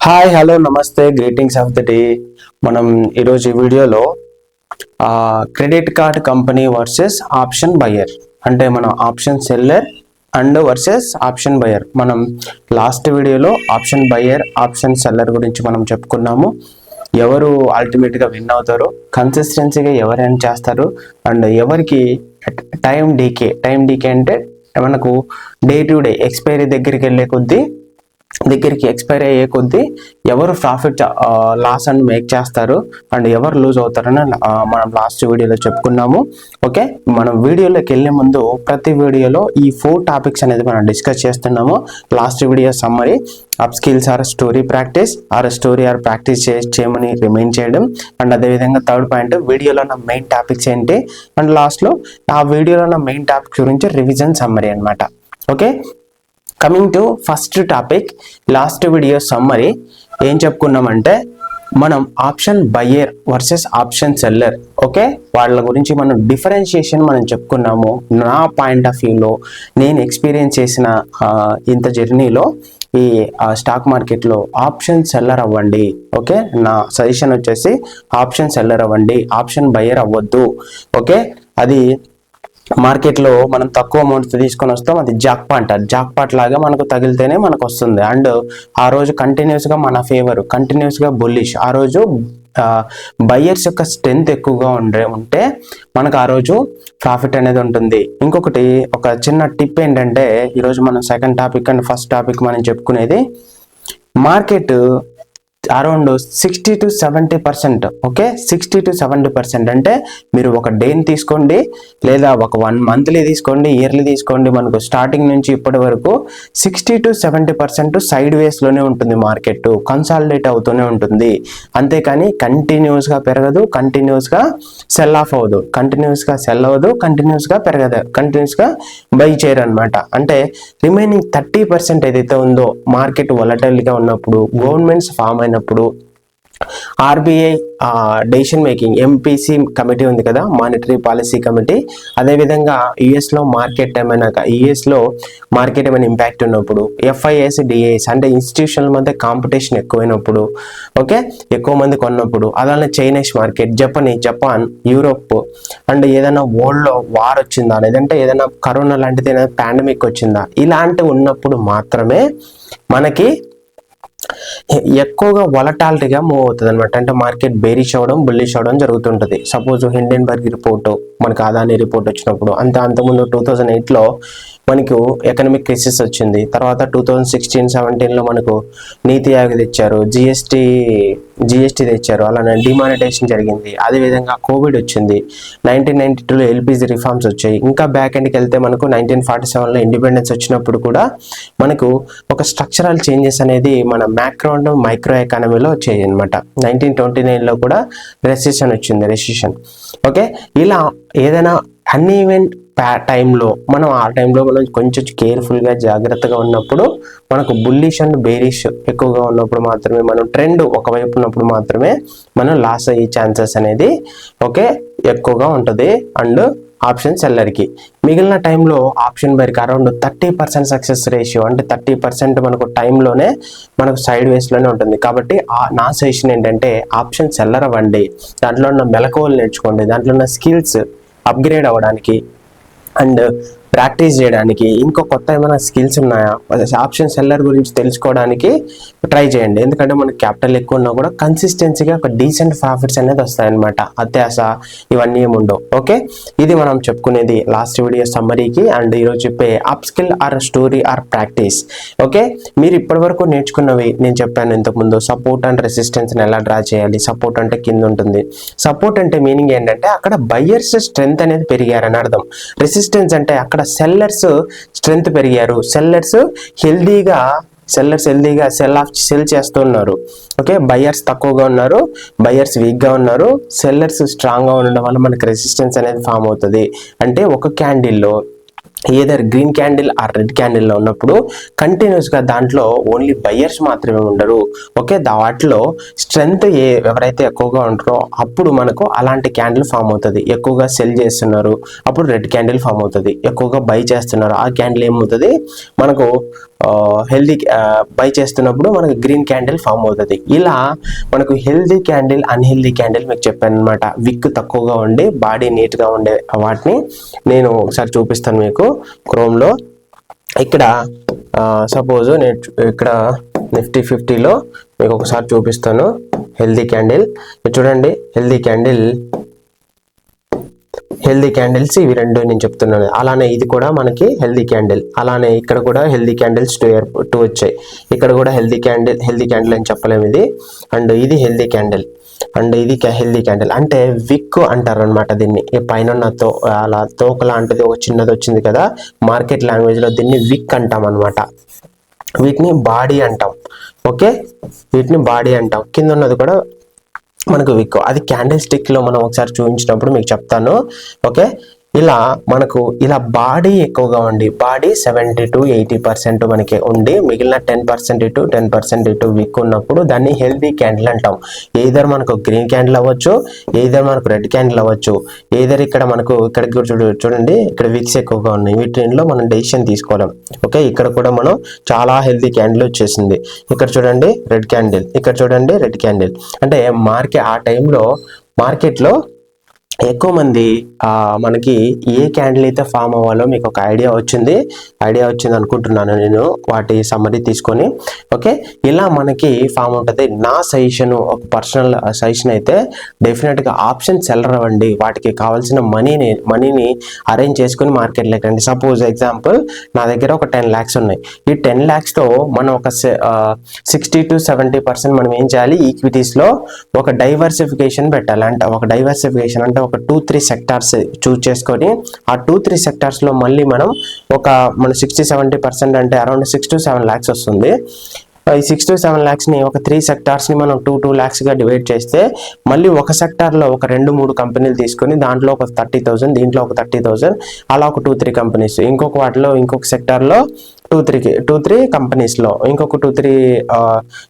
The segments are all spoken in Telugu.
హాయ్ హలో నమస్తే గ్రీటింగ్స్ ఆఫ్ ద డే. మనం ఈరోజు ఈ వీడియోలో credit card company versus option buyer, అంటే మనం option seller and versus option buyer. మనం లాస్ట్ వీడియోలో ఆప్షన్ బయర్ ఆప్షన్ సెల్లర్ గురించి మనం చెప్పుకున్నాము. ఎవరు అల్టిమేట్గా విన్ అవుతారు, కన్సిస్టెన్సీగా ఎవరు ఎర్న్ చేస్తారు, అండ్ ఎవరికి టైం డీకే అంటే మనకు డే టు డే ఎక్స్పైరీ దగ్గరికి ఎక్స్పైర్ అయ్యే కొద్దీ ఎవరు ప్రాఫిట్ లాస్ అండ్ మేక్ చేస్తారు అండ్ ఎవరు లూజ్ అవుతారని మనం లాస్ట్ వీడియోలో చెప్పుకున్నాము. ఓకే, మనం వీడియోలోకి వెళ్ళే ముందు ప్రతి వీడియోలో ఈ 4 టాపిక్స్ అనేది మనం డిస్కస్ చేస్తున్నాము. Last video summary, up skills or story practice practice చేయమని రిమైండ్ చేయడం, అండ్ అదేవిధంగా థర్డ్ పాయింట్ వీడియోలో ఉన్న మెయిన్ టాపిక్స్ ఏంటి, అండ్ లాస్ట్లో ఆ వీడియోలో ఉన్న మెయిన్ టాపిక్స్ గురించి రివిజన్ సమ్మరీ అనమాట. Okay, coming to first topic, last video summary ఏం చెప్పుకున్నామంటే మనం option buyer versus option seller, okay, వాళ్ళ గురించి మనం డిఫరెన్షియేషన్ మనం చెప్పుకున్నాము. నా పాయింట్ ఆఫ్ వ్యూలో నేను ఎక్స్పీరియన్స్ చేసిన ఇంత జర్నీలో ఈ స్టాక్ మార్కెట్లో ఆప్షన్ సెల్లర్ అవ్వండి. ఓకే, నా సజెషన్ వచ్చేసి ఆప్షన్ సెల్లర్ అవ్వండి, ఆప్షన్ బయ్యర్ అవ్వద్దు. ఓకే, అది మార్కెట్లో మనం తక్కువ అమౌంట్ తీసుకొని వస్తాం, అది జాక్పాట్ లాగా మనకు తగిలితేనే మనకు వస్తుంది. అండ్ ఆ రోజు కంటిన్యూస్గా మన ఫేవర్, కంటిన్యూస్గా బుల్లిష్, ఆ రోజు బయ్యర్స్ యొక్క స్ట్రెంత్ ఎక్కువగా ఉంటే మనకు ఆ రోజు ప్రాఫిట్ అనేది ఉంటుంది. ఇంకొకటి ఒక చిన్న టిప్ ఏంటంటే, ఈరోజు మనం second topic and first topic మనం చెప్పుకునేది market around 60 to 70%. Okay, 60 to 70% అంటే మీరు ఒక డేని తీసుకోండి, లేదా ఒక 1 మంత్లీ తీసుకోండి, ఇయర్లీ తీసుకోండి, మనకు స్టార్టింగ్ నుంచి ఇప్పటి వరకు 60 to 70% సైడ్ వేస్లోనే ఉంటుంది. మార్కెట్ కన్సాలిడేట్ అవుతూనే ఉంటుంది, అంతేకాని కంటిన్యూస్గా పెరగదు, కంటిన్యూస్గా సెల్ ఆఫ్ అవ్వదు, కంటిన్యూస్గా పెరగదు, కంటిన్యూస్గా బై చేయరు అనమాట. అంటే రిమైనింగ్ 30% ఏదైతే ఉందో మార్కెట్ వొలటైల్గా ఉన్నప్పుడు, గవర్నమెంట్స్ ఫామ్ అయినప్పుడు, RBI decision making MPC committee ఉంది కదా, మానిటరీ పాలసీ కమిటీ, అదేవిధంగా యుఎస్లో మార్కెట్ ఏమైనా ఇంపాక్ట్ ఉన్నప్పుడు, ఎఫ్ఐఎస్ డిఐఎస్ అంటే ఇన్స్టిట్యూషన్ల మధ్య కాంపిటీషన్ ఎక్కువైనప్పుడు, ఓకే, ఎక్కువ మంది కొన్నప్పుడు, అలానే Chinese market, Japan, Europe, and ఏదైనా వరల్డ్లో వార్ వచ్చిందా, లేదంటే ఏదైనా కరోనా లాంటిది ఏదైనా పాండమిక్ వచ్చిందా, ఇలాంటివి ఉన్నప్పుడు మాత్రమే మనకి ఎక్కువగా వొలటాలిటీగా మూవ్ అవుతుంది అనమాట. అంటే మార్కెట్ బేరిష్ అవ్వడం, బుల్లిష్ అవ్వడం జరుగుతుంటుంది. సపోజ్ హిండెన్బర్గ్ రిపోర్టు, మనకు అదాని రిపోర్ట్ వచ్చినప్పుడు, అంతకుముందు 2008లో మనకు ఎకనామిక్ క్రైసిస్ వచ్చింది. తర్వాత 2016-17లో మనకు నీతి ఆయోగ్ తెచ్చారు, జిఎస్టీ తెచ్చారు, అలానే డిమానిటైజేషన్ జరిగింది. అదేవిధంగా కోవిడ్ వచ్చింది, 1992లో ఎల్పిజి రిఫార్మ్స్ వచ్చాయి. ఇంకా బ్యాక్ ఎండ్కి వెళ్తే మనకు 1947లో ఇండిపెండెన్స్ వచ్చినప్పుడు కూడా మనకు ఒక స్ట్రక్చరల్ చేంజెస్ అనేది మన మ్యాక్రో అండ్ మైక్రో ఎకానమీలో వచ్చాయి అనమాట. 1929లో కూడా రెసిషన్ వచ్చింది. ఓకే, ఇలా ఏదైనా అన్ఈవెంట్ టైంలో మనం కొంచెం కేర్ఫుల్గా జాగ్రత్తగా ఉన్నప్పుడు, మనకు బుల్లిష్ అండ్ బేరిష్ ఎక్కువగా ఉన్నప్పుడు మాత్రమే, మనం ట్రెండ్ ఒకవైపు ఉన్నప్పుడు మాత్రమే మనం లాస్ అయ్యే ఛాన్సెస్ అనేది ఓకే ఎక్కువగా ఉంటుంది. అండ్ ఆప్షన్ సెల్లర్కి మిగిలిన టైంలో ఆప్షన్ బైర్కి అరౌండ్ 30% సక్సెస్ రేషియో, అంటే 30% మనకు టైంలోనే మనకు సైడ్ వేస్లోనే ఉంటుంది. కాబట్టి నా సజెషన్ ఏంటంటే ఆప్షన్ సెల్లర్ అవ్వండి, దాంట్లో ఉన్న మెలకువలు నేర్చుకోండి, దాంట్లో ఉన్న స్కిల్స్ అప్గ్రేడ్ అవ్వడానికి అండ్ ప్రాక్టీస్ చేయడానికి, ఇంకో కొత్త ఏమైనా స్కిల్స్ ఉన్నాయా ఆప్షన్ సెల్లర్ గురించి తెలుసుకోవడానికి ట్రై చేయండి. ఎందుకంటే మనకి క్యాపిటల్ ఎక్కువ ఉన్నా కూడా కన్సిస్టెన్సీగా ఒక డీసెంట్ ప్రాఫిట్స్ అనేది వస్తాయన్నమాట. అత్యాస ఇవన్నీ ఏముండవు. ఓకే, ఇది మనం చెప్పుకునేది లాస్ట్ వీడియో సమ్మరీకి. అండ్ ఈరోజు చెప్పే up skill or story or practice. Okay, మీరు ఇప్పటివరకు నేర్చుకున్నవి నేను చెప్పాను ఇంతకుముందు. సపోర్ట్ అండ్ రెసిస్టెన్స్ని ఎలా డ్రా చేయాలి, సపోర్ట్ అంటే కింద ఉంటుంది. సపోర్ట్ అంటే మీనింగ్ ఏంటంటే అక్కడ బయ్యర్స్ స్ట్రెంత్ అనేది పెరిగారని అర్థం. రెసిస్టెన్స్ అంటే అక్కడ సెల్లర్స్ స్ట్రెంత్ పెరిగారు, సెల్లర్స్ హెల్దీగా సెల్ చేస్తున్నారు. ఓకే, బయ్యర్స్ తక్కువగా ఉన్నారు, బయ్యర్స్ వీక్గా ఉన్నారు, సెల్లర్స్ స్ట్రాంగ్గా ఉండడం వల్ల మనకి రెసిస్టెన్స్ అనేది ఫామ్ అవుతుంది. అంటే ఒక క్యాండిల్లో either green candle or red క్యాండిల్లో ఉన్నప్పుడు కంటిన్యూస్గా దాంట్లో ఓన్లీ బయ్యర్స్ మాత్రమే ఉండరు. ఓకే, వాటిలో స్ట్రెంత్ ఎవరైతే ఎక్కువగా ఉంటారో అప్పుడు మనకు అలాంటి క్యాండిల్ ఫామ్ అవుతుంది. ఎక్కువగా సెల్ చేస్తున్నారు, అప్పుడు రెడ్ క్యాండిల్ ఫామ్ అవుతుంది. ఎక్కువగా బై చేస్తున్నారు, ఆ క్యాండిల్ ఏమవుతుంది మనకు హెల్దీ బై చేస్తున్నప్పుడు మనకు గ్రీన్ క్యాండిల్ ఫామ్ అవుతుంది. ఇలా మనకు హెల్దీ క్యాండిల్, అన్హెల్దీ క్యాండిల్ మీకు చెప్పాను అనమాట. విక్ తక్కువగా ఉండి బాడీ నీట్గా ఉండే వాటిని నేను ఒకసారి చూపిస్తాను మీకు క్రోమ్లో. ఇక్కడ సపోజ్ నేను ఇక్కడ నిఫ్టీ 50లో మీకు ఒకసారి చూపిస్తాను హెల్దీ క్యాండిల్. చూడండి హెల్దీ క్యాండిల్స్ ఇవి రెండు నేను చెప్తున్నాను. అలానే ఇది కూడా మనకి హెల్దీ క్యాండిల్, అలానే ఇక్కడ కూడా హెల్దీ క్యాండిల్స్ టూ వచ్చాయి. ఇక్కడ కూడా హెల్దీ క్యాండిల్ అని చెప్పలేము ఇది. అండ్ ఇది హెల్దీ క్యాండిల్, అండ్ ఇది హెల్దీ క్యాండిల్. అంటే విక్ అంటారు అనమాట దీన్ని. పైన అలా తోక లాంటిది ఒక చిన్నది వచ్చింది కదా, మార్కెట్ లాంగ్వేజ్ లో దీన్ని విక్ అంటాం అనమాట. వీటిని బాడీ అంటాం. ఓకే, వీటిని బాడీ అంటాం. కింద ఉన్నది కూడా మనకు విక్. అది క్యాండిల్ స్టిక్ లో మనం ఒకసారి చూపించినప్పుడు మీకు చెప్తాను. ఓకే, ఇలా మనకు ఇలా బాడీ ఎక్కువగా ఉండి, బాడీ 70 to 80% మనకి ఉండి మిగిలిన 10% ఇటు విక్ ఉన్నప్పుడు దాన్ని హెల్దీ క్యాండిల్ అంటాం. ఏదర్ మనకు గ్రీన్ క్యాండిల్ అవ్వచ్చు, ఏదర్ మనకు రెడ్ క్యాండిల్ అవ్వచ్చు, ఏదర్ ఇక్కడ మనకు ఇక్కడ చూడండి ఇక్కడ విక్స్ ఎక్కువగా ఉన్నాయి. వీటిలో మనం డెసిషన్ తీసుకోలేం. ఓకే, ఇక్కడ కూడా మనం చాలా హెల్దీ క్యాండిల్ వచ్చేసింది. ఇక్కడ చూడండి రెడ్ క్యాండిల్, ఇక్కడ చూడండి రెడ్ క్యాండిల్. అంటే ఆ టైంలో మార్కెట్లో ఎక్కువ మంది మనకి ఏ క్యాండిల్ అయితే ఫామ్ అవ్వాలో మీకు ఒక ఐడియా వచ్చింది అనుకుంటున్నాను నేను, వాటి సమ్మరీ తీసుకొని. ఓకే, ఇలా మనకి ఫామ్ ఉంటుంది. నా సజెషన్, ఒక పర్సనల్ సజెషన్ అయితే డెఫినెట్గా ఆప్షన్ సెల్లర్ అవ్వండి. వాటికి కావాల్సిన మనీని అరేంజ్ చేసుకుని మార్కెట్లోకి రండి. సపోజ్ ఎగ్జాంపుల్ నా దగ్గర ఒక 10 lakhs ఉన్నాయి. ఈ 10 lakhsతో మనం ఒక 60 to 70% మనం ఏం చేయాలి, ఈక్విటీస్లో ఒక డైవర్సిఫికేషన్ పెట్టాలి. అంటే ఒక డైవర్సిఫికేషన్ అంటే ఒక 2-3 సెక్టార్స్ చూస్ చేసుకొని ఆ 2-3 సెక్టార్స్ లో మళ్ళీ మనం 60-70% అంటే అరౌండ్ 6 to 7 lakhs వస్తుంది. ఈ 6 to 7 lakhs ని ఒక 3 sectors ని మనం 2 lakhs గా డివైడ్ చేస్తే మళ్ళీ ఒక సెక్టార్ లో ఒక 2-3 కంపెనీలు తీసుకొని దాంట్లో ఒక 30,000, దీంట్లో ఒక 30,000, అలా ఒక 2-3 కంపెనీస్, ఇంకొక వాటిలో ఇంకొక సెక్టార్ లో 2-3 కంపెనీస్ లో ఇంకొక 2-3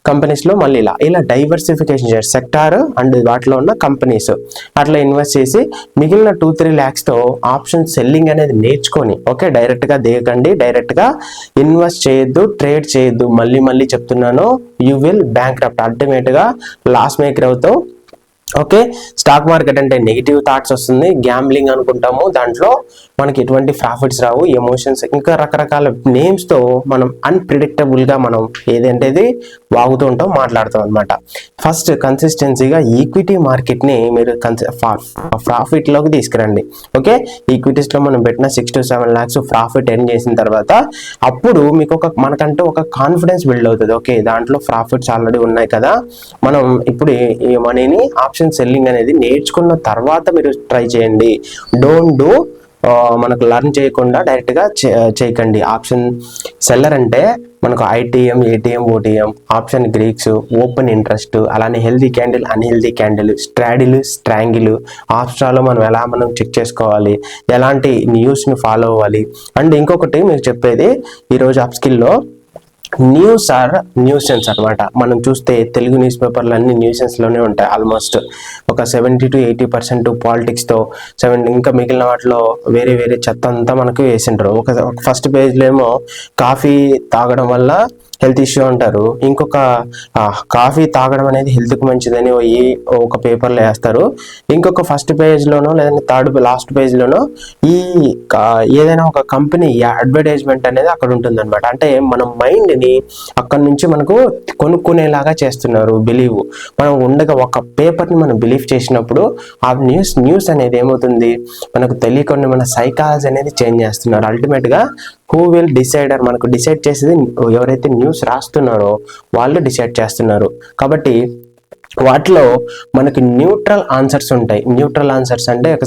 కంపెనీస్ లో మళ్ళీ ఇలా డైవర్సిఫికేషన్ చేయాలి. సెక్టార్ అండ్ వాటిలో ఉన్న కంపెనీస్ అట్లా ఇన్వెస్ట్ చేసి మిగిలిన 2-3 lakhs తో ఆప్షన్ సెల్లింగ్ అనేది నేర్చుకొని, ఓకే, డైరెక్ట్ గా దిగకండి, డైరెక్ట్ గా ఇన్వెస్ట్ చేయొద్దు, ట్రేడ్ చేయొద్దు. మళ్ళీ చెప్తున్నాను, యూ విల్ బ్యాంక్రప్ట్, అల్టిమేట్ గా లాస్ మేకర్ అవుతావు. ఓకే, స్టాక్ మార్కెట్ అంటే నెగిటివ్ థాట్స్ వస్తుంది, గ్యాంబ్లింగ్ అనుకుంటాము, దాంట్లో మనకి ఎటువంటి ప్రాఫిట్స్ రావు, ఎమోషన్స్ ఇంకా రకరకాల నేమ్స్ తో మనం అన్ప్రిడిక్టబుల్ గా మనం ఏదంటే వాగుతూ ఉంటాం, మాట్లాడుతాం అనమాట. ఫస్ట్ కన్సిస్టెన్సీగా ఈక్విటీ మార్కెట్ ని మీరు ప్రాఫిట్ లోకి తీసుకురండి. ఓకే, ఈక్విటీస్ లో మనం పెట్టిన 6 to 7 lakhs ప్రాఫిట్ ఎర్న్ చేసిన తర్వాత అప్పుడు మీకు మనకంటూ ఒక కాన్ఫిడెన్స్ బిల్డ్ అవుతుంది. ఓకే, దాంట్లో ప్రాఫిట్స్ ఆల్రెడీ ఉన్నాయి కదా, మనం ఇప్పుడు ఈ మనీని ఆప్షన్ సెల్లింగ్ అనేది నేర్చుకున్న తర్వాత మీరు ట్రై చేయండి. డోంట్ డూ మనకు లర్న్ చేయకుండా డైరెక్ట్ గా చేయకండి. ఆప్షన్ సెల్లర్ అంటే మనకు ITM, ATM, OTM, option Greeks, open interest, అలానే healthy candle, unhealthy candle, straddle, strangle, ఆప్షన్లో మనం చెక్ చేసుకోవాలి, ఎలాంటి న్యూస్ని ఫాలో అవ్వాలి. అండ్ ఇంకొకటి మీకు చెప్పేది, ఈరోజు అప్ స్కిల్లో న్యూస్ ఆర్ న్యూసెన్స్ అనమాట. మనం చూస్తే తెలుగు న్యూస్ పేపర్లు అన్ని న్యూసెన్స్ లోనే ఉంటాయి. ఆల్మోస్ట్ ఒక 70 to 80% పాలిటిక్స్ తో, ఇంకా మిగిలిన వాటిలో వేరే చెత్త అంతా మనకు వేసింటారు. ఒక ఫస్ట్ పేజ్లో ఏమో కాఫీ తాగడం వల్ల హెల్త్ ఇష్యూ అంటారు, ఇంకొక కాఫీ తాగడం అనేది హెల్త్కి మంచిదని ఒక పేపర్లో వేస్తారు, ఇంకొక ఫస్ట్ పేజ్లోనో లేదంటే లాస్ట్ పేజ్లోనో ఏదైనా ఒక కంపెనీ అడ్వర్టైజ్మెంట్ అనేది అక్కడ ఉంటుంది అనమాట. అంటే మన మైండ్ని అక్కడ నుంచి మనకు కొనుక్కునేలాగా చేస్తున్నారు. బిలీవ్ మనం ఉండగా ఒక పేపర్ని మనం బిలీవ్ చేసినప్పుడు ఆ న్యూస్ అనేది ఏమవుతుంది, మనకు తెలియకుండా మన సైకాలజీ అనేది చేంజ్ చేస్తున్నారు. అల్టిమేట్గా హూ విల్ డిసైడర్, మనకు డిసైడ్ చేసేది ఎవరైతే న్యూస్ రాస్తున్నారో వాళ్ళు డిసైడ్ చేస్తున్నారు. కాబట్టి వాటిలో మనకి న్యూట్రల్ ఆన్సర్స్ ఉంటాయి. న్యూట్రల్ ఆన్సర్స్ అంటే ఒక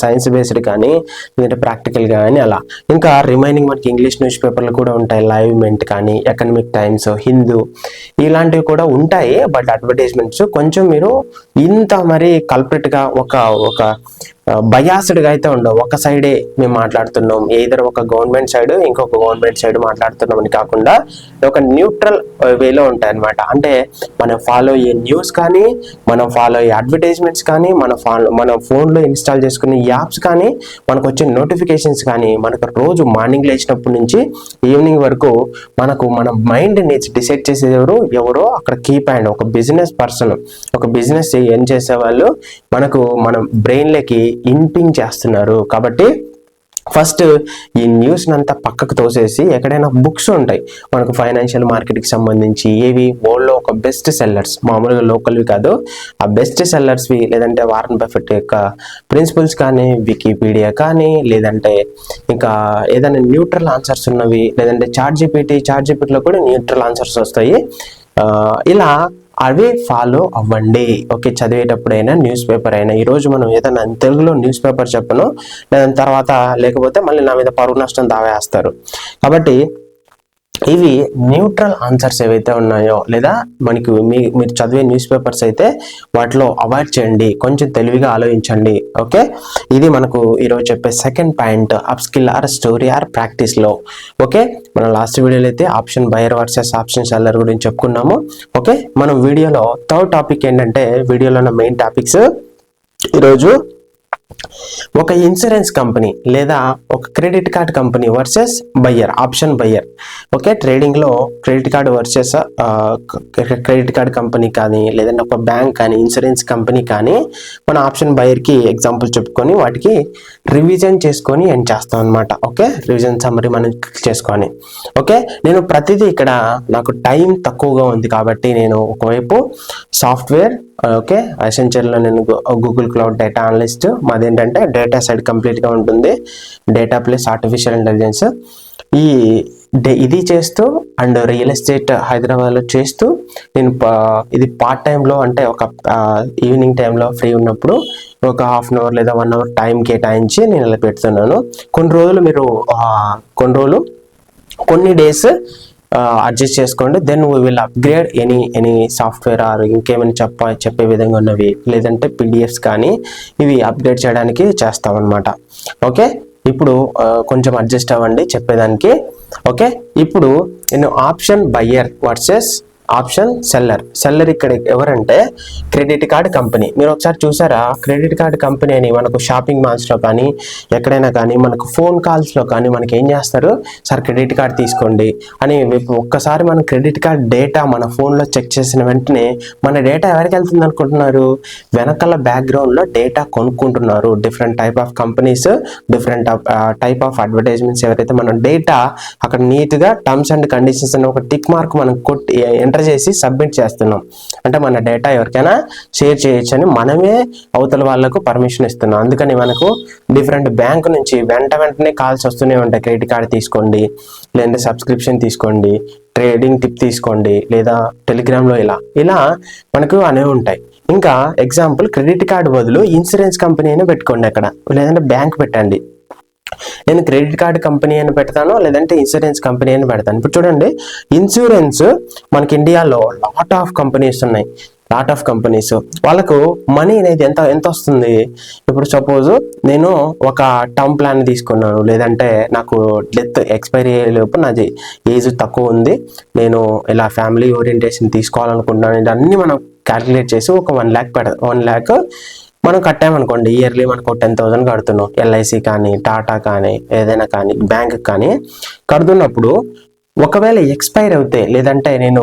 సైన్స్ బేస్డ్ కానీ లేదంటే ప్రాక్టికల్ కానీ అలా. ఇంకా రిమైనింగ్ మనకి ఇంగ్లీష్ న్యూస్ పేపర్లు కూడా ఉంటాయి, లైవ్ మెంట్ కానీ, ఎకనామిక్ టైమ్స్, హిందూ, ఇలాంటివి కూడా ఉంటాయి. బట్ అడ్వర్టైజ్మెంట్స్ కొంచెం మీరు ఇంత మరి కల్ప్రిట్గా ఒక బయాస్డ్గా అయితే ఉండవు. ఒక సైడే మేము మాట్లాడుతున్నాం, ఏదర్ ఒక గవర్నమెంట్ సైడ్ ఇంకొక గవర్నమెంట్ సైడ్ మాట్లాడుతున్నాం అని కాకుండా ఒక న్యూట్రల్ వేలో ఉంటాయి అనమాట. అంటే మనం ఫాలో అయ్యే న్యూస్ కానీ, మనం ఫాలో అయ్యే అడ్వర్టైజ్మెంట్స్ కానీ, మన ఫోన్లో ఇన్స్టాల్ చేసుకునే యాప్స్ కానీ, మనకు వచ్చే నోటిఫికేషన్స్ కానీ, మనకు రోజు మార్నింగ్ లేచినప్పటి నుంచి ఈవినింగ్ వరకు మన మైండ్ని డిసైడ్ చేసేది ఎవరో అక్కడ కీ పాయింట్ ఒక బిజినెస్ పర్సన్, ఒక బిజినెస్ ఏం చేసేవాళ్ళు మన బ్రెయిన్లకి ఇన్పింగ్ చేస్తున్నారు. కాబట్టి ఫస్ట్ ఈ న్యూస్ అంతా పక్కకు తోసేసి ఎక్కడైనా బుక్స్ ఉంటాయి మనకు ఫైనాన్షియల్ మార్కెట్కి సంబంధించి, ఏవి వరల్డ్లో ఒక బెస్ట్ సెల్లర్స్, మామూలుగా లోకల్వి కాదు, ఆ బెస్ట్ సెల్లర్స్వి, లేదంటే వారన్ బఫెట్ యొక్క ప్రిన్సిపల్స్ కానీ, వికీపీడియా కానీ, లేదంటే ఇంకా ఏదైనా న్యూట్రల్ ఆన్సర్స్ ఉన్నవి, లేదంటే చాట్ జీపీటీలో కూడా న్యూట్రల్ ఆన్సర్స్ వస్తాయి. ఇలా అవి ఫాలో అవ్వండి. ఓకే, చదివేటప్పుడైనా న్యూస్ పేపర్ అయినా, ఈరోజు మనం ఏదైనా తెలుగులో న్యూస్ పేపర్ చెప్పను, దాని తర్వాత లేకపోతే మళ్ళీ నా మీద పరువు నష్టం దావేస్తారు. కాబట్టి ఇవి న్యూట్రల్ ఆన్సర్స్ ఏవైతే ఉన్నాయో, లేదా మీరు చదివే న్యూస్ పేపర్స్ అయితే వాటిలో అవాయిడ్ చేయండి, కొంచెం తెలివిగా ఆలోచించండి. ఓకే, ఇది మనకు ఈరోజు చెప్పే second point, up skill or story or ప్రాక్టీస్లో. ఓకే, మనం లాస్ట్ వీడియోలో అయితే option buyer versus option seller గురించి చెప్పుకున్నాము. ఓకే, మనం వీడియోలో థర్డ్ టాపిక్ ఏంటంటే, వీడియోలో ఉన్న మెయిన్ టాపిక్స్ ఈరోజు ఒక ఇన్సూరెన్స్ కంపెనీ లేదా ఒక credit card company versus buyer, option buyer. Okay, ట్రేడింగ్లో credit card versus credit card company కానీ, లేదంటే ఒక బ్యాంక్ కానీ, ఇన్సూరెన్స్ కంపెనీ కానీ, మన ఆప్షన్ బయ్యర్కి ఎగ్జాంపుల్ చెప్పుకొని వాటికి రివిజన్ చేసుకొని ఏం చేస్తాం అనమాట. ఓకే, రివిజన్ సమ్మరీ మనం క్లిక్ చేసుకొని. ఓకే, నేను ప్రతిదీ ఇక్కడ నాకు టైం తక్కువగా ఉంది కాబట్టి నేను ఒకవైపు సాఫ్ట్వేర్, ఓకే, అసెంచర్లో నేను గూగుల్ క్లౌడ్ డేటా అనలిస్ట్, మాదేంటంటే డేటా సైడ్ కంప్లీట్గా ఉంటుంది, డేటా ప్లస్ ఆర్టిఫిషియల్ ఇంటెలిజెన్స్, ఇది చేస్తూ అండ్ రియల్ ఎస్టేట్ హైదరాబాద్లో చేస్తూ నేను ఇది పార్ట్ టైంలో, అంటే ఒక ఈవినింగ్ టైంలో ఫ్రీ ఉన్నప్పుడు ఒక హాఫ్ అన్ అవర్ లేదా 1 అవర్ టైం కేటాయించి నేను ఇలా పెడుతున్నాను. కొన్ని డేస్ అడ్జస్ట్ చేసుకోండి. Then we will upgrade any software or ఇంకేమైనా చెప్పే విధంగా ఉన్నవి, లేదంటే పీడిఎఫ్స్ కానీ ఇవి అప్డేట్ చేయడానికి చేస్తామన్నమాట. ఓకే, ఇప్పుడు కొంచెం అడ్జస్ట్ అవ్వండి చెప్పేదానికి. ఓకే, ఇప్పుడు నేను option buyer versus option seller ఇక్కడ ఎవరంటే క్రెడిట్ కార్డ్ కంపెనీ. మీరు ఒకసారి చూసారా, క్రెడిట్ కార్డ్ కంపెనీ అని మనకు షాపింగ్ మాల్స్లో కానీ, ఎక్కడైనా కానీ, మనకు ఫోన్ కాల్స్లో కానీ మనకి ఏం చేస్తారు, సార్ క్రెడిట్ కార్డ్ తీసుకోండి అని. ఒక్కసారి మన క్రెడిట్ కార్డ్ డేటా మన ఫోన్లో చెక్ చేసిన వెంటనే మన డేటా ఎవరికి వెళ్తుంది అనుకుంటున్నారు, వెనకాల బ్యాక్గ్రౌండ్లో డేటా కొనుక్కుంటున్నారు. Different type of companies, different type of advertisements, ఎవరైతే మన డేటా అక్కడ నీట్గా టర్మ్స్ అండ్ కండిషన్స్ అని ఒక టిక్ మార్క్ మనం కొట్టి చేసి సబ్మిట్ చేస్తున్నాం, అంటే మన డేటా ఎవరికైనా షేర్ చేయొచ్చు అని మనమే అవతల వాళ్ళకు పర్మిషన్ ఇస్తున్నాం. అందుకని మనకు డిఫరెంట్ బ్యాంక్ నుంచి వెంటనే కాల్స్ వస్తూనే ఉంటాయి, క్రెడిట్ కార్డ్ తీసుకోండి, లేదంటే సబ్స్క్రిప్షన్ తీసుకోండి, ట్రేడింగ్ టిప్ తీసుకోండి, లేదా టెలిగ్రామ్లో ఇలా మనకు అనేవి ఉంటాయి. ఇంకా ఎగ్జాంపుల్, క్రెడిట్ కార్డు బదులు ఇన్సూరెన్స్ కంపెనీ అయినా పెట్టుకోండి అక్కడ, లేదంటే బ్యాంక్ పెట్టండి. నేను క్రెడిట్ కార్డ్ కంపెనీ అని పెడతాను, లేదంటే ఇన్సూరెన్స్ కంపెనీ అని పెడతాను. ఇప్పుడు చూడండి, ఇన్సూరెన్స్ మనకి ఇండియాలో లాట్ ఆఫ్ కంపెనీస్ ఉన్నాయి, వాళ్ళకు మనీ అనేది ఎంత వస్తుంది. ఇప్పుడు సపోజ్ నేను ఒక టర్మ్ ప్లాన్ తీసుకున్నాను, లేదంటే నాకు డెత్ ఎక్స్పైరీ అయ్యేలోపు నాది ఏజ్ తక్కువ ఉంది, నేను ఇలా ఫ్యామిలీ ఓరియంటేషన్ తీసుకోవాలనుకుంటున్నాను, ఇదన్నీ మనం క్యాలిక్యులేట్ చేసి ఒక 1 lakh మనం కట్టామనుకోండి, ఇయర్లీ మనకు 10,000 కడుతున్నాం. ఎల్ఐసి కానీ, టాటా కానీ, ఏదైనా కానీ, బ్యాంక్ కానీ కడుతున్నప్పుడు ఒకవేళ ఎక్స్పైర్ అవుతే, లేదంటే నేను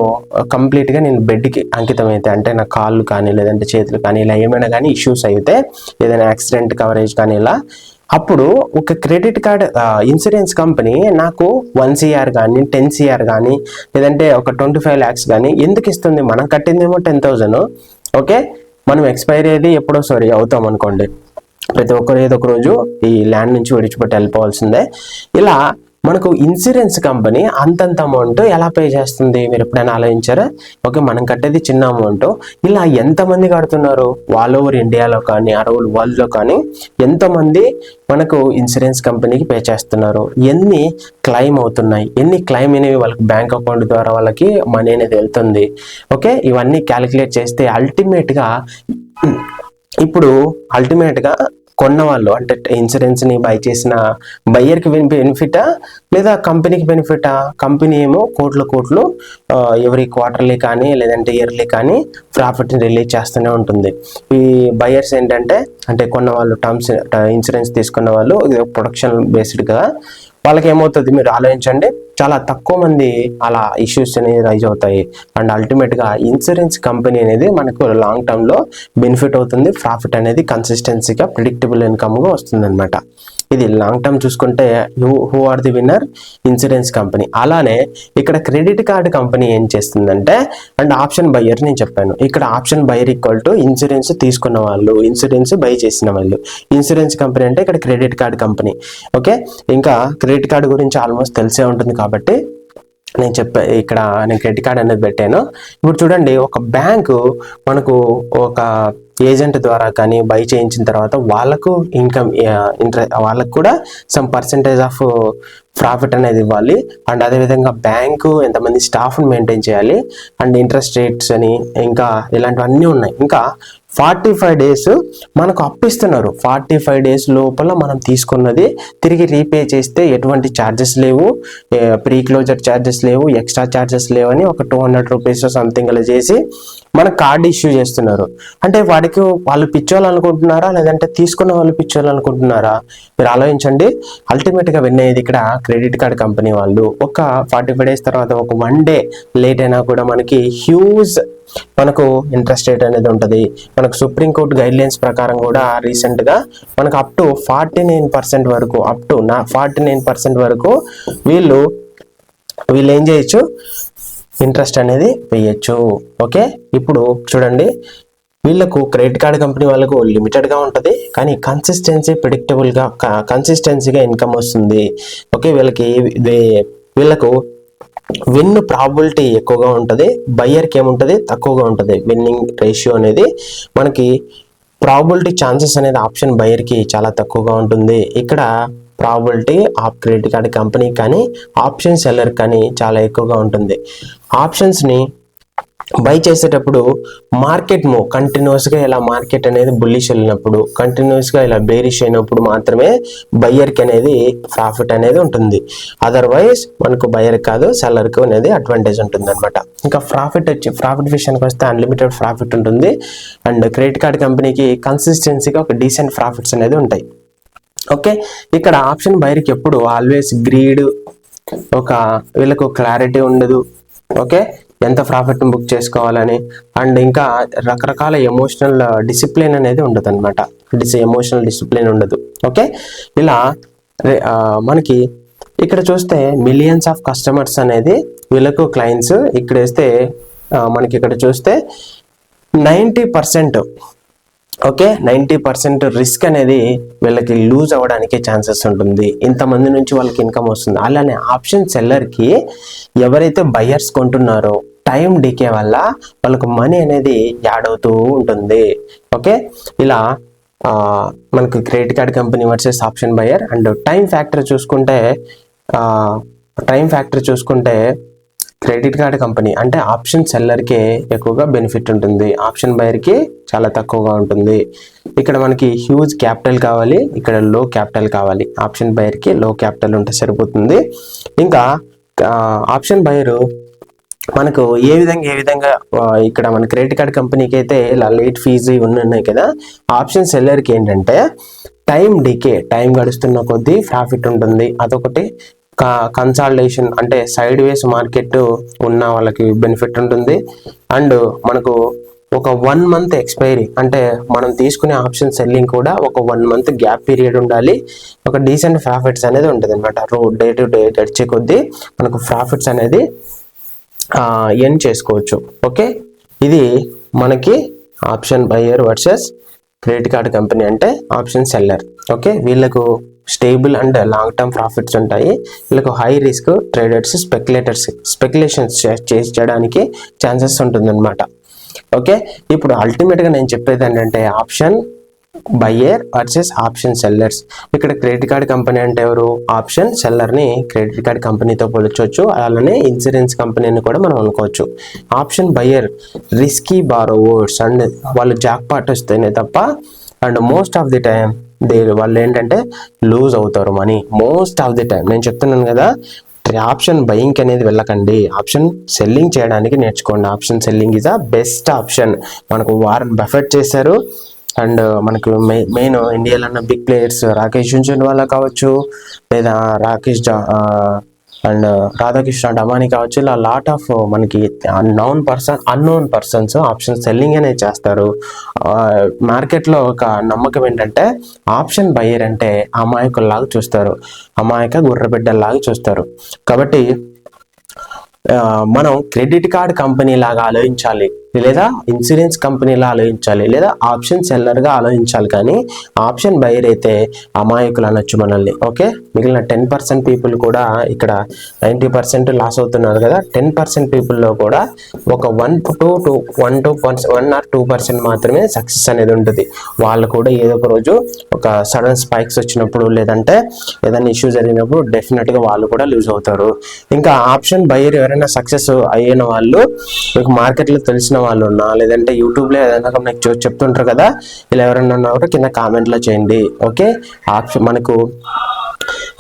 కంప్లీట్గా బెడ్కి అంకితం అయితే, అంటే నా కాళ్ళు కానీ, లేదంటే చేతులు కానీ, ఇలా ఏమైనా కానీ ఇష్యూస్ అయితే, ఏదైనా యాక్సిడెంట్ కవరేజ్ కానీ ఇలా, అప్పుడు ఒక క్రెడిట్ కార్డ్ ఇన్సూరెన్స్ కంపెనీ నాకు 1 CR కానీ, 10 CR కానీ, లేదంటే ఒక 25 lakhs కానీ ఎందుకు ఇస్తుంది? మనం కట్టిందేమో 10,000. ఓకే, మనం ఎక్స్పైరీ అయ్యేది ఎప్పుడో అవుతాం అనుకోండి, ప్రతి ఒక్కరు ఏదో ఒక రోజు ఈ ల్యాండ్ నుంచి విడిచిపెట్టి వెళ్ళిపోవాల్సిందే. ఇలా మనకు ఇన్సూరెన్స్ కంపెనీ అంతంత అమౌంట్ ఎలా పే చేస్తుంది, మీరు ఎప్పుడైనా ఆలోచించారా? ఓకే, మనం కట్టేది చిన్న అమౌంట్, ఇలా ఎంతమంది కడుతున్నారు? ఆల్ ఓవర్ ఇండియాలో కానీ, అరౌండ్ వరల్డ్లో కానీ ఎంతమంది మనకు ఇన్సూరెన్స్ కంపెనీకి పే చేస్తున్నారు, ఎన్ని క్లెయిమ్ అవుతున్నాయి, ఎన్ని క్లెయిమ్ అనేవి వాళ్ళకి బ్యాంక్ అకౌంట్ ద్వారా వాళ్ళకి మనీ అనేది వెళ్తుంది. ఓకే, ఇవన్నీ క్యాలిక్యులేట్ చేస్తే అల్టిమేట్గా కొన్న వాళ్ళు అంటే ఇన్సూరెన్స్ ని బై చేసిన బయ్యర్కి బెనిఫిటా లేదా కంపెనీకి బెనిఫిటా? కంపెనీ ఏమో కోట్లు ఎవ్రీ క్వార్టర్లీ కానీ లేదంటే ఇయర్లీ కానీ ప్రాఫిట్ని రిలీజ్ చేస్తూనే ఉంటుంది. ఈ బయ్యర్స్ ఏంటంటే అంటే కొన్న వాళ్ళు ఇన్సూరెన్స్ తీసుకున్న వాళ్ళు ప్రొడక్షన్ బేస్డ్గా వాళ్ళకి ఏమవుతుంది మీరు ఆలోచించండి, చాలా తక్కువ మంది అలా ఇష్యూస్ అనేవి రైజ్ అవుతాయి. అండ్ అల్టిమేట్గా ఇన్సూరెన్స్ కంపెనీ అనేది మనకు లాంగ్ టర్మ్లో బెనిఫిట్ అవుతుంది. ప్రాఫిట్ అనేది కన్సిస్టెన్సీగా ప్రిడిక్టబుల్ ఇన్కమ్గా వస్తుంది అనమాట. ఇది లాంగ్ టర్మ్ చూసుకుంటే who are the winner? Insurance company. అలానే ఇక్కడ క్రెడిట్ కార్డ్ కంపెనీ ఏం చేస్తుందంటే అండ్ ఆప్షన్ బయ్యర్ నేను చెప్పాను, ఇక్కడ option buyer equal to insurance తీసుకున్న వాళ్ళు, ఇన్సూరెన్స్ బై చేసిన వాళ్ళు. ఇన్సూరెన్స్ కంపెనీ అంటే ఇక్కడ క్రెడిట్ కార్డ్ కంపెనీ. ఓకే, ఇంకా క్రెడిట్ కార్డ్ గురించి ఆల్మోస్ట్ తెలిసే ఉంటుంది కాబట్టి ఇక్కడ నేను క్రెడిట్ కార్డ్ అనేది పెట్టాను. ఇప్పుడు చూడండి, ఒక బ్యాంకు మనకు ఒక ఏజెంట్ ద్వారా కానీ బై చేయించిన తర్వాత వాళ్ళకు వాళ్ళకు కూడా సమ్ పర్సెంటేజ్ ఆఫ్ ప్రాఫిట్ అనేది ఇవ్వాలి. అండ్ అదేవిధంగా బ్యాంకు ఎంతమంది స్టాఫ్ని మెయింటైన్ చేయాలి అండ్ ఇంట్రెస్ట్ రేట్స్ అని ఇంకా ఇలాంటివన్నీ ఉన్నాయి. ఇంకా 45 days మనకు అప్పిస్తున్నారు. 45 days లోపల మనం తీసుకున్నది తిరిగి రీపే చేస్తే ఎటువంటి ఛార్జెస్ లేవు, ప్రీ క్లోజర్ ఛార్జెస్ లేవు, ఎక్స్ట్రా ఛార్జెస్ లేవని ఒక 200 రూపీస్ సంథింగ్ అలా చేసి మన కార్డు ఇష్యూ చేస్తున్నారు. అంటే వాడికి వాళ్ళు పిచ్చోళ్ళనుకుంటున్నారా లేదంటే తీసుకున్న వాళ్ళు పిచ్చోళ్ళనుకుంటున్నారా? మీరు ఆలోచించండి. అల్టిమేట్గా విన్ అయ్యేది ఇక్కడ క్రెడిట్ కార్డ్ కంపెనీ వాళ్ళు. ఒక 45 days తర్వాత ఒక 1 day లేట్ అయినా కూడా మనకి హ్యూజ్ ఇంట్రెస్ట్ రేట్ అనేది ఉంటుంది. మనకు సుప్రీంకోర్టు గైడ్ లైన్స్ ప్రకారం కూడా రీసెంట్ గా మనకు అప్ టు 49% వరకు 49% వరకు వీళ్ళు ఏం చేయొచ్చు, ఇంట్రెస్ట్ అనేది వేయచ్చు. ఓకే, ఇప్పుడు చూడండి, వీళ్ళకు క్రెడిట్ కార్డ్ కంపెనీ వాళ్ళకు లిమిటెడ్గా ఉంటుంది కానీ కన్సిస్టెన్సీగా ఇన్కమ్ వస్తుంది. ఓకే, వీళ్ళకు విన్ ప్రాబిలిటీ ఎక్కువగా ఉంటుంది, బయ్యర్కి ఏముంటుంది తక్కువగా ఉంటుంది. విన్నింగ్ రేషియో అనేది మనకి ప్రాబిలిటీ ఛాన్సెస్ అనేది ఆప్షన్ బయ్యర్కి చాలా తక్కువగా ఉంటుంది. ఇక్కడ probability of credit card company కానీ ఆప్షన్ సెల్లర్ కానీ చాలా ఎక్కువగా ఉంటుంది. ఆప్షన్స్ని బై చేసేటప్పుడు మార్కెట్ మూవ్ కంటిన్యూస్గా ఇలా మార్కెట్ అనేది బుల్లిష్ వెళ్ళినప్పుడు, కంటిన్యూస్గా ఇలా బేరిష్ అయినప్పుడు మాత్రమే బయ్యర్కి అనేది ప్రాఫిట్ అనేది ఉంటుంది. అదర్వైజ్ మనకు బయ్యర్ కాదు సెల్లర్కి అనేది అడ్వాంటేజ్ ఉంటుంది అనమాట. ఇంకా ప్రాఫిట్ విషయానికి వస్తే అన్లిమిటెడ్ ప్రాఫిట్ ఉంటుంది. అండ్ క్రెడిట్ కార్డ్ కంపెనీకి కన్సిస్టెన్సీగా ఒక డీసెంట్ ప్రాఫిట్స్ అనేది ఉంటాయి. ఓకే, ఇక్కడ ఆప్షన్ బయ్యర్కి ఎప్పుడు ఆల్వేస్ గ్రీడ్, వీళ్ళకు క్లారిటీ ఉండదు. ఓకే, ఎంత ప్రాఫిట్ బుక్ చేసుకోవాలని అండ్ ఇంకా రకరకాల ఎమోషనల్ డిసిప్లిన్ అనేది ఉండదు అనమాట. ఎమోషనల్ డిసిప్లిన్ ఉండదు. ఓకే, ఇలా మనకి ఇక్కడ చూస్తే మిలియన్స్ ఆఫ్ కస్టమర్స్ అనేది వీళ్ళకు క్లయింట్స్. ఇక్కడ వేస్తే మనకి ఇక్కడ చూస్తే 90%, ఓకే, 90% రిస్క్ అనేది వీళ్ళకి లూజ్ అవ్వడానికి ఛాన్సెస్ ఉంటుంది. ఇంతమంది నుంచి వాళ్ళకి ఇన్కమ్ వస్తుంది. అలానే ఆప్షన్ సెల్లర్కి ఎవరైతే బయ్యర్స్ కొంటున్నారో టైం డీకే వల్ల వాళ్ళకు మనీ అనేది యాడ్ అవుతూ ఉంటుంది. ఓకే, ఇలా మనకు credit card company versus option buyer. And time factor చూసుకుంటే క్రెడిట్ కార్డ్ కంపెనీ అంటే ఆప్షన్ సెల్లర్కే ఎక్కువగా బెనిఫిట్ ఉంటుంది, ఆప్షన్ బయర్కి చాలా తక్కువగా ఉంటుంది. ఇక్కడ మనకి హ్యూజ్ క్యాపిటల్ కావాలి, ఇక్కడ లో క్యాపిటల్ కావాలి. ఆప్షన్ బయర్కి లో క్యాపిటల్ ఉంటే సరిపోతుంది. ఇంకా ఆప్షన్ బయరు మనకు ఏ విధంగా ఇక్కడ మన క్రెడిట్ కార్డ్ కంపెనీకి అయితే ఇలా లేట్ ఫీజు ఉన్నాయి కదా, ఆప్షన్ సెల్లర్కి ఏంటంటే టైం గడుస్తున్న కొద్దీ ప్రాఫిట్ ఉంటుంది. అదొకటి. కన్సాలిడేషన్ అంటే సైడ్ వేస్ మార్కెట్ ఉన్న వాళ్ళకి బెనిఫిట్ ఉంటుంది. అండ్ మనకు ఒక 1 month ఎక్స్పైరీ అంటే మనం తీసుకునే ఆప్షన్ సెల్లింగ్ కూడా ఒక 1 month గ్యాప్ పీరియడ్ ఉండాలి. ఒక డీసెంట్ ప్రాఫిట్స్ అనేది ఉంటుంది అనమాట. డే టు డే గడిచే కొద్దీ మనకు ప్రాఫిట్స్ అనేది ఎర్న్ చేసుకోవచ్చు. ఓకే, ఇది మనకి option buyer versus credit card company అంటే ఆప్షన్ సెల్లర్. ఓకే, వీళ్ళకు stable and long term profits ఉంటాయి. వీళ్ళకు హై రిస్క్ ట్రేడర్స్ స్పెక్యులేషన్స్ చేయడానికి ఛాన్సెస్ ఉంటుంది అనమాట. ఓకే, ఇప్పుడు అల్టిమేట్గా నేను చెప్పేది ఏంటంటే option buyer versus option sellers. ఇక్కడ క్రెడిట్ కార్డ్ కంపెనీ అంటే ఎవరు? ఆప్షన్ సెల్లర్ని క్రెడిట్ కార్డ్ కంపెనీతో పోల్చవచ్చు. అలానే ఇన్సూరెన్స్ కంపెనీని కూడా మనం అనుకోవచ్చు. Option buyer risky borrowers and వాళ్ళు జాక్ పాట్ వస్తేనే తప్ప and most of the time వాళ్ళు ఏంటంటే లూజ్ అవుతారు money most of the time. నేను చెప్తున్నాను కదా, ఆప్షన్ బయింగ్ అనేది వెళ్ళకండి, ఆప్షన్ సెల్లింగ్ చేయడానికి నేర్చుకోండి. Option selling is a best option. మనకు వారన్ బఫెట్ చేశారు, అండ్ మనకు మెయిన్ ఇండియాలో ఉన్న బిగ్ ప్లేయర్స్ రాకేష్ జున్జున్వాలా కావచ్చు, లేదా అండ్ రాధాకృష్ణ అడానీ కావచ్చు, ఇలా లాట్ ఆఫ్ మనకి అన్నోన్ పర్సన్స్ ఆప్షన్ సెల్లింగ్ అనేది చేస్తారు. మార్కెట్లో ఒక నమ్మకం ఏంటంటే ఆప్షన్ బయ్యర్ అంటే అమాయకుల్లాగా చూస్తారు, అమాయక గుర్రబిడ్డల్లాగా చూస్తారు. కాబట్టి మనం క్రెడిట్ కార్డ్ కంపెనీ లాగా ఆలోచించాలి, లేదా ఇన్సూరెన్స్ కంపెనీలా ఆలోచించాలి, లేదా ఆప్షన్ సెల్లర్గా ఆలోచించాలి. కానీ ఆప్షన్ బయర్ అయితే అమాయకులు అనొచ్చు మనల్ని. ఓకే, మిగిలిన 10% పీపుల్ కూడా ఇక్కడ 90% లాస్ అవుతున్నారు కదా, 10% పీపుల్లో కూడా ఒక 1 or 2% మాత్రమే సక్సెస్ అనేది ఉంటుంది. వాళ్ళు కూడా ఏదో ఒక రోజు ఒక సడన్ స్పైక్స్ వచ్చినప్పుడు, లేదంటే ఏదైనా ఇష్యూ జరిగినప్పుడు డెఫినెట్గా వాళ్ళు కూడా లూజ్ అవుతారు. ఇంకా ఆప్షన్ బయర్ ఎవరైనా సక్సెస్ అయిన వాళ్ళు, మీకు మార్కెట్లో తెలిసిన వాళ్ళు ఉన్నా, లేదంటే యూట్యూబ్లో ఏదైనా నాకు చెప్తుంటారు కదా, ఇలా ఎవరైనా ఉన్నారో కింద కామెంట్లో చేయండి. ఓకే, మనకు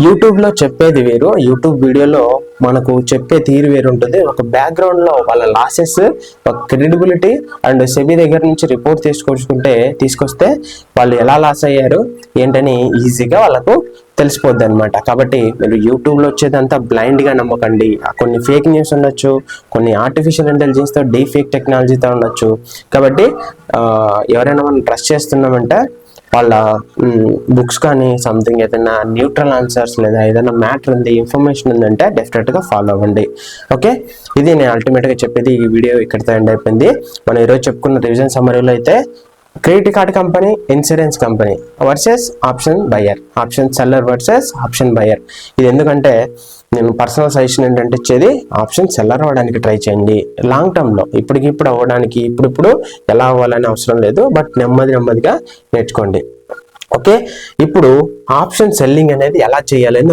యూట్యూబ్లో చెప్పేది వేరు, యూట్యూబ్ వీడియోలో మనకు చెప్పే తీరు వేరు ఉంటుంది. ఒక బ్యాక్గ్రౌండ్లో వాళ్ళ లాసెస్, ఒక క్రెడిబిలిటీ అండ్ సెబీ దగ్గర నుంచి రిపోర్ట్ తీసుకొస్తే వాళ్ళు ఎలా లాస్ అయ్యారు ఏంటని ఈజీగా వాళ్ళకు తెలిసిపోద్ది అనమాట. కాబట్టి మీరు యూట్యూబ్లో వచ్చేదంతా బ్లైండ్గా నమ్మకండి. కొన్ని ఫేక్ న్యూస్ ఉండొచ్చు, కొన్ని ఆర్టిఫిషియల్ ఇంటెలిజెన్స్తో డీప్ ఫేక్ టెక్నాలజీతో ఉండొచ్చు. కాబట్టి ఎవరైనా మనం ట్రస్ట్ చేస్తున్నామంటే వాళ్ళ బుక్స్ కానీ సంథింగ్ ఏదైనా న్యూట్రల్ ఆన్సర్స్, లేదా ఏదైనా మ్యాటర్ ఉంది, ఇన్ఫర్మేషన్ ఉందంటే డెఫినెట్గా ఫాలో అవ్వండి. ఓకే, ఇది నేను అల్టిమేట్గా చెప్పేది. ఈ వీడియో ఇక్కడితో ఎండ్ అయిపోయింది. మనం ఈరోజు చెప్పుకున్న రివిజన్ సమ్మరీలో అయితే credit card company, insurance company versus option buyer, option seller versus option buyer. ఇది ఎందుకంటే నేను పర్సనల్ సజెషన్ ఏంటంటే ఇచ్చేది, ఆప్షన్ సెల్లర్ అవ్వడానికి ట్రై చేయండి. లాంగ్ టర్మ్లో ఇప్పుడు అవ్వడానికి ఇప్పుడు ఎలా అవ్వాలని అవసరం లేదు, బట్ నెమ్మదిగా నేర్చుకోండి. ఓకే, ఇప్పుడు ఆప్షన్ సెల్లింగ్ అనేది ఎలా చేయాలని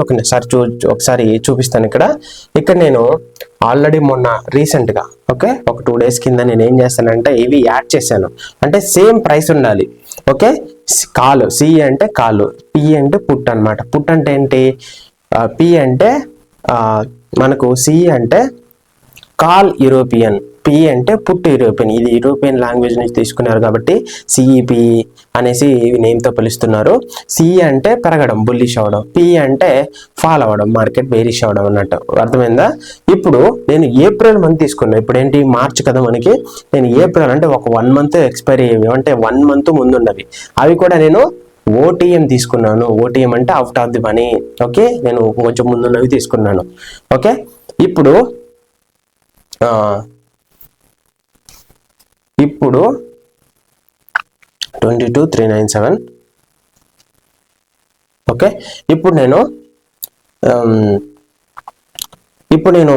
ఒకసారి చూపిస్తాను. ఇక్కడ నేను ఆల్రెడీ మొన్న రీసెంట్గా ఒక 2 days కింద నేను ఏం చేస్తానంటే ఇవి యాడ్ చేశాను. అంటే సేమ్ ప్రైస్ ఉండాలి. ఓకే, కాల్ సి అంటే కాలు, పి అంటే పుట్ అనమాట. పుట్ అంటే ఏంటి, పి అంటే మనకు సి అంటే కాల్ యూరోపియన్, పి అంటే పుట్ యూరోపియన్. ఇది యూరోపియన్ లాంగ్వేజ్ నుంచి తీసుకున్నారు కాబట్టి సిఈపి అనేసి నేమ్తో పిలుస్తున్నారు. సి అంటే పెరగడం, బుల్లిష్ అవ్వడం, పి అంటే ఫాల్ అవ్వడం, మార్కెట్ బేరిష్ అవ్వడం అన్నట్టు. అర్థమైందా? ఇప్పుడు నేను ఏప్రిల్ మంత్ తీసుకున్నాను. ఇప్పుడు ఏంటి, మార్చ్ కదా మనకి. నేను ఏప్రిల్ అంటే ఒక 1 month ఎక్స్పైరీ అయ్యేవి, అంటే 1 month ముందున్నవి, అవి కూడా నేను ఓటీఎం తీసుకున్నాను. ఓటీఎం అంటే out of the money. Okay, నేను కొంచెం ముందున్నవి తీసుకున్నాను. ఓకే, ఇప్పుడు 22,397. ఓకే, ఇప్పుడు నేను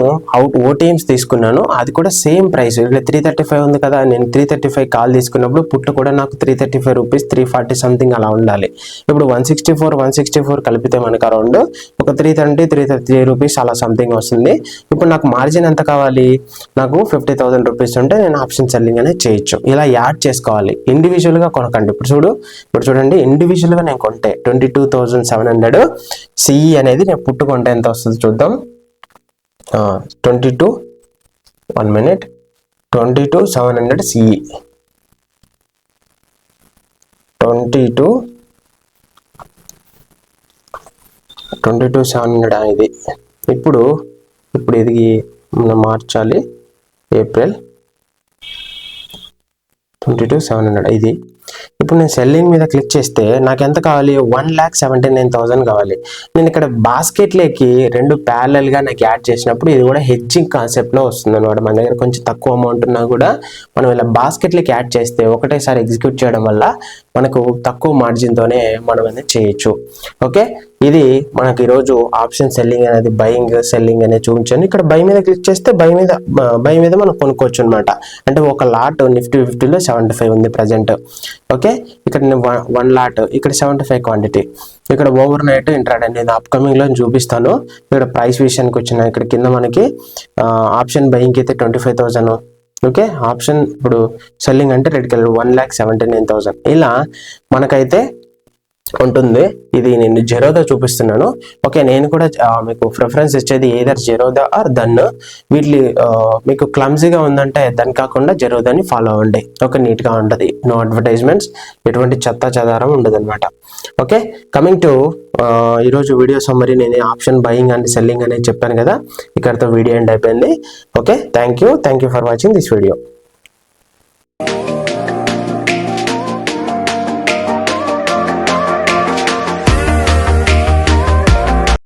ఓటీఎంస్ తీసుకున్నాను. అది కూడా సేమ్ ప్రైస్. ఇక్కడ 335 ఉంది కదా, నేను 335 కాల్ తీసుకున్నప్పుడు పుట్టు కూడా నాకు 335 రూపీస్, 340 సంథింగ్ అలా ఉండాలి. ఇప్పుడు 164 కలిపితే మనకు అరౌండ్ ఒక 330 రూపీస్ అలా సంథింగ్ వస్తుంది. ఇప్పుడు నాకు మార్జిన్ ఎంత కావాలి, నాకు 50,000 రూపీస్ ఉంటే నేను ఆప్షన్ సెల్లింగ్ అనేది చేయొచ్చు. ఇలా యాడ్ చేసుకోవాలి, ఇండివిజువల్గా కొనకండి. ఇప్పుడు చూడండి, ఇండివిజువల్గా నేను కొంటే 22,700 సిఈ అనేది నేను పుట్టు కొంటే ఎంత వస్తుంది చూద్దాం. 22,700 సిఈ, 22,700 ఇది. ఇప్పుడు ఇది మనం మార్చాలి. ఏప్రిల్ 22,700 ఇది. ఇప్పుడు నేను సెల్లింగ్ మీద క్లిక్ చేస్తే నాకు ఎంత కావాలి, 1,79,000 కావాలి. నేను ఇక్కడ బాస్కెట్లోకి 2 ప్యారలల్గా నాకు యాడ్ చేసినప్పుడు ఇది కూడా హెడ్జింగ్ కాన్సెప్ట్లో వస్తుంది అనమాట. మన దగ్గర కొంచెం తక్కువ అమౌంట్ ఉన్నా కూడా మనం ఇలా బాస్కెట్లోకి యాడ్ చేస్తే ఒకటేసారి ఎగ్జిక్యూట్ చేయడం వల్ల మనకు తక్కువ మార్జిన్తోనే మనం అనేది చేయొచ్చు. ఓకే, ఇది మనకి ఈరోజు ఆప్షన్ సెల్లింగ్ అనేది, బయింగ్ సెల్లింగ్ అనేది చూపించాను. ఇక్కడ బై మీద క్లిక్ చేస్తే బై మీద మనం కొనుక్కోవచ్చు అనమాట. అంటే ఒక లాట్ నిఫ్టీ 50లో 75 ఉంది ప్రజెంట్. ఓకే, ఇక్కడ 1 lot, ఇక్కడ 75 క్వాంటిటీ. ఇక్కడ ఓవర్ నైట్ ఇంట్రాడే నేను అప్కమింగ్ లో చూపిస్తాను. ఇక్కడ ప్రైస్ విషయానికి వచ్చిన ఇక్కడ కింద మనకి ఆప్షన్ బయింగ్ అయితే 25,000. ఓకే, ఆప్షన్ ఇప్పుడు సెల్లింగ్ అంటే రెడ్ కలర్ 1,79,000. ఇలా మనకైతే ఉంటుంది. ఇది నేను జెరోదా చూపిస్తున్నాను. ఓకే, నేను కూడా మీకు ప్రిఫరెన్స్ ఇచ్చేది ఏదర్ జెరోదా ఆర్ దన్. వీటి మీకు క్లమ్జీగా ఉందంటే దన్ కాకుండా జెరోదాని ఫాలో అవ్వండి. ఓకే, నీట్గా ఉంటుంది, నో అడ్వర్టైజ్మెంట్స్, ఎటువంటి చెత్త చెదారం ఉండదు అనమాట. ఓకే, కమింగ్ టు ఈరోజు వీడియో సమ్మరీ. నేను ఆప్షన్ బయింగ్ అండ్ సెల్లింగ్ అనేది చెప్పాను కదా, ఇక్కడతో వీడియో ఎండ్ అయిపోయింది. Okay, thank you for watching this video.